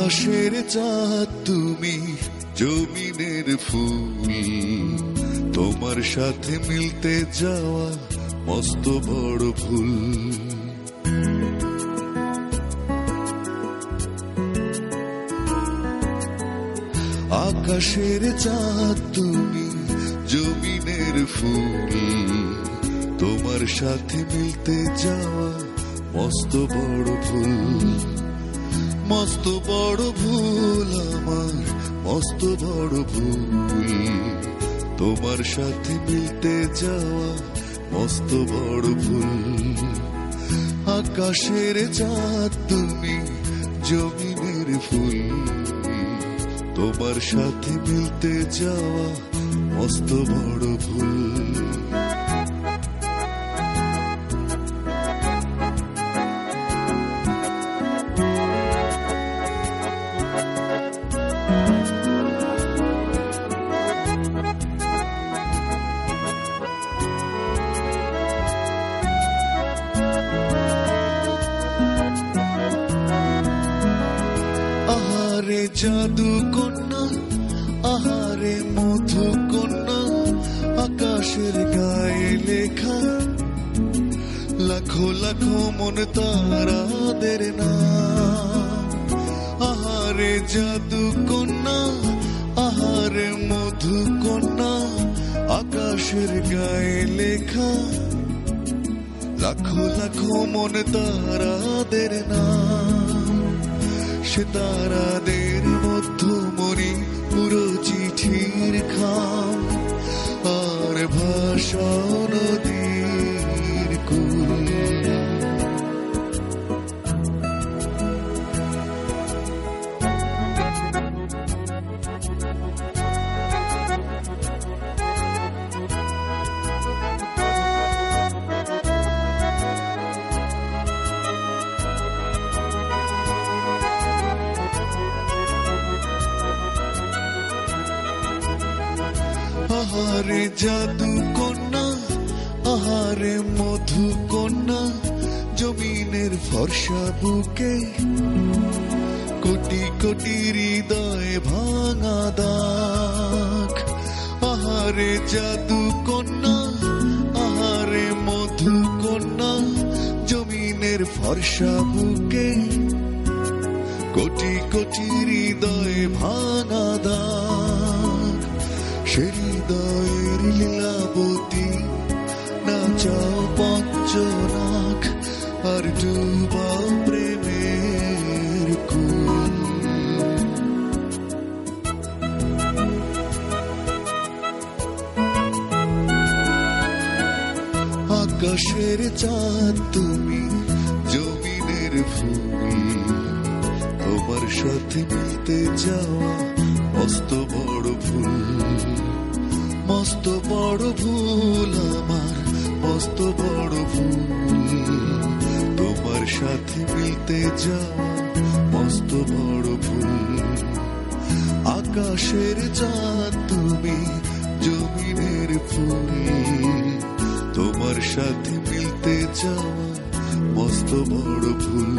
আকাশের চাঁদ তুমি, জমিনের ফুল, তোমার সাথে মিলতে যাওয়া মস্ত বড় ভুল। আকাশের চাঁদ তুমি, জমিনের ফুল, তোমার সাথে মিলতে যাওয়া মস্ত বড় ভুল। মস্ত বড় ভুল আমার, মস্ত বড় ভুল, তোমার সাথে মিলতে যাওয়া মস্ত বড় ভুল। আকাশের চাঁদ তুমি, জমিনের ফুল, তোমার সাথে মিলতে যাওয়া মস্ত বড় ভুল। আহারে জাদু কন্যা, আহারে মধু কন্যা, আকাশের গায়ে লেখা লাখো লাখো মন তারাদের নাম। আহারে জাদু কন্যা, আহারে মধু কন্যা, আকাশের গায়ে লেখা লাখো লাখো মন তারাদের নাম। সে তারাদের মধ্যমণি পুরো চিঠির খাম, আর ভাষা নদীর কুল। আহারে জাদু কন্যা, আহারে মধু কন্যা, জমিনের ফর্সা বুকে কোটি কোটি হৃদয় ভাঙা দাগ। আহারে জাদু কন্যা, আহারে মধু কন্যা, জমিনের ফর্সা বুকে কোটি কোটি হৃদয় ভাঙা দাগ। সে হৃদয়ের লীলাবতী নাচাও পঞ্চনাক, আর ডুবাও প্রেমের কুল। আকাশের চাঁদ তুমি, জমিনের ফুল, তোমার সাথে মিলতে যাওয়া মস্ত বড় ভুল। মস্ত বড় ভুল আমার, মস্ত বড় ভুল, তোমার সাথে মিলতে যাওয়া মস্ত বড় ভুল। আকাশের চাঁদ তুমি, জমিনের ফুল, তোমার সাথে মিলতে যাওয়া মস্ত বড় ভুল।